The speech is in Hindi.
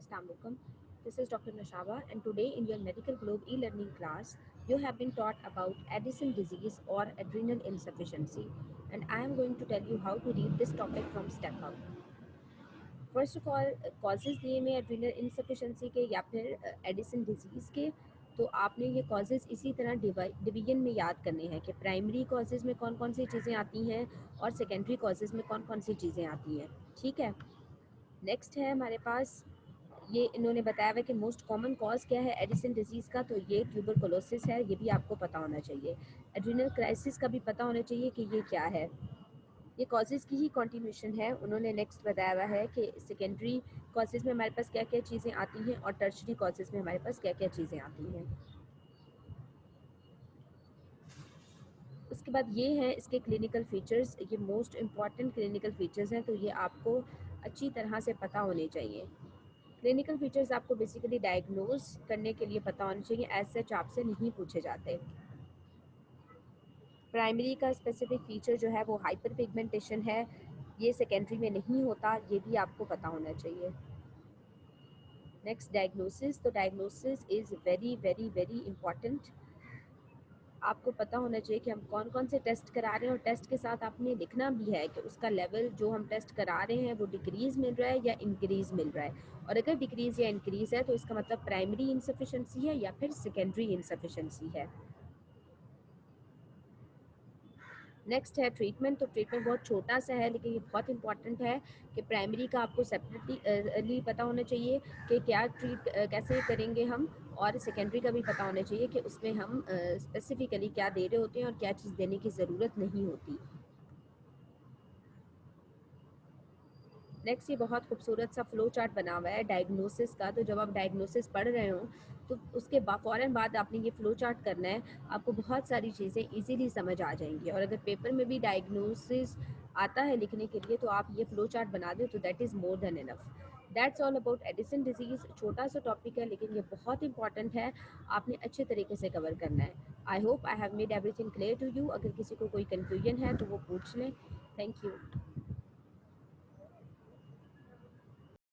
Assalamualaikum. This is Dr. Nashaba, and today in your Medical Globe e-learning class, you have been taught about Addison disease or adrenal insufficiency, and I am going to tell you how to read this topic from step up. First of all causes दिए में एड्रिनल इनसफिशेंसी के या फिर एडिसन डिजीज़ के, तो आपने ये कॉजेज़ इसी तरह डिवीजन में याद करने हैं कि प्राइमरी कॉजेज़ में कौन कौन सी चीज़ें आती हैं और सेकेंडरी कॉजेज़ में कौन कौन सी चीज़ें आती हैं। ठीक है, नेक्स्ट है हमारे पास, ये इन्होंने बताया हुआ कि मोस्ट कॉमन कॉज क्या है एडिसन डिजीज़ का, तो ये ट्यूबरकुलोसिस है, ये भी आपको पता होना चाहिए। एड्रिनल क्राइसिस का भी पता होना चाहिए कि ये क्या है। ये कॉजेज़ की ही कंटिन्यूशन है। उन्होंने नेक्स्ट बताया हुआ है कि सेकेंडरी कॉजेज़ में हमारे पास क्या क्या चीज़ें आती हैं और टर्शरी कॉजेज़ में हमारे पास क्या क्या चीज़ें आती हैं। उसके बाद ये हैं इसके क्लिनिकल फ़ीचर्स, ये मोस्ट इम्पॉर्टेंट क्लिनिकल फ़ीचर्स हैं, तो ये आपको अच्छी तरह से पता होने चाहिए। क्लिनिकल फ़ीचर्स आपको बेसिकली डायग्नोज करने के लिए पता होना चाहिए, एज सच आपसे नहीं पूछे जाते। प्राइमरी का स्पेसिफिक फ़ीचर जो है वो हाइपर पिगमेंटेशन है, ये सेकेंडरी में नहीं होता, ये भी आपको पता होना चाहिए। नेक्स्ट डायग्नोसिस, तो diagnosis is very very very important. आपको पता होना चाहिए कि हम कौन कौन से टेस्ट करा रहे हैं, और टेस्ट के साथ आपने लिखना भी है कि उसका लेवल जो हम टेस्ट करा रहे हैं वो डिक्रीज़ मिल रहा है या इंक्रीज़ मिल रहा है, और अगर डिक्रीज़ या इंक्रीज़ है तो इसका मतलब प्राइमरी इंसफिशेंसी है या फिर सेकेंडरी इंसफिशेंसी है। नेक्स्ट है ट्रीटमेंट, तो ट्रीटमेंट बहुत छोटा सा है लेकिन ये बहुत इंपॉर्टेंट है कि प्राइमरी का आपको सेपरेटली पता होना चाहिए कि क्या ट्रीट कैसे करेंगे हम, और सेकेंडरी का भी पता होना चाहिए कि उसमें हम स्पेसिफिकली क्या दे रहे होते हैं और क्या चीज़ देने की ज़रूरत नहीं होती। नेक्स्ट, ये बहुत खूबसूरत सा फ्लो चार्ट बना हुआ है डायग्नोसिस का, तो जब आप डायग्नोसिस पढ़ रहे हो तो उसके फ़ौरन बाद आपने ये फ़्लो चार्ट करना है, आपको बहुत सारी चीज़ें इजीली समझ आ जाएंगी। और अगर पेपर में भी डायग्नोसिस आता है लिखने के लिए तो आप ये फ़्लो चार्ट बना दें तो that is more than enough. That's all about Edison disease. छोटा सा टॉपिक है लेकिन ये बहुत इंपॉर्टेंट है, आपने अच्छे तरीके से कवर करना है। I hope I have made everything clear to you. अगर किसी को कोई कन्फ्यूजन है तो वो पूछ लें। Thank you.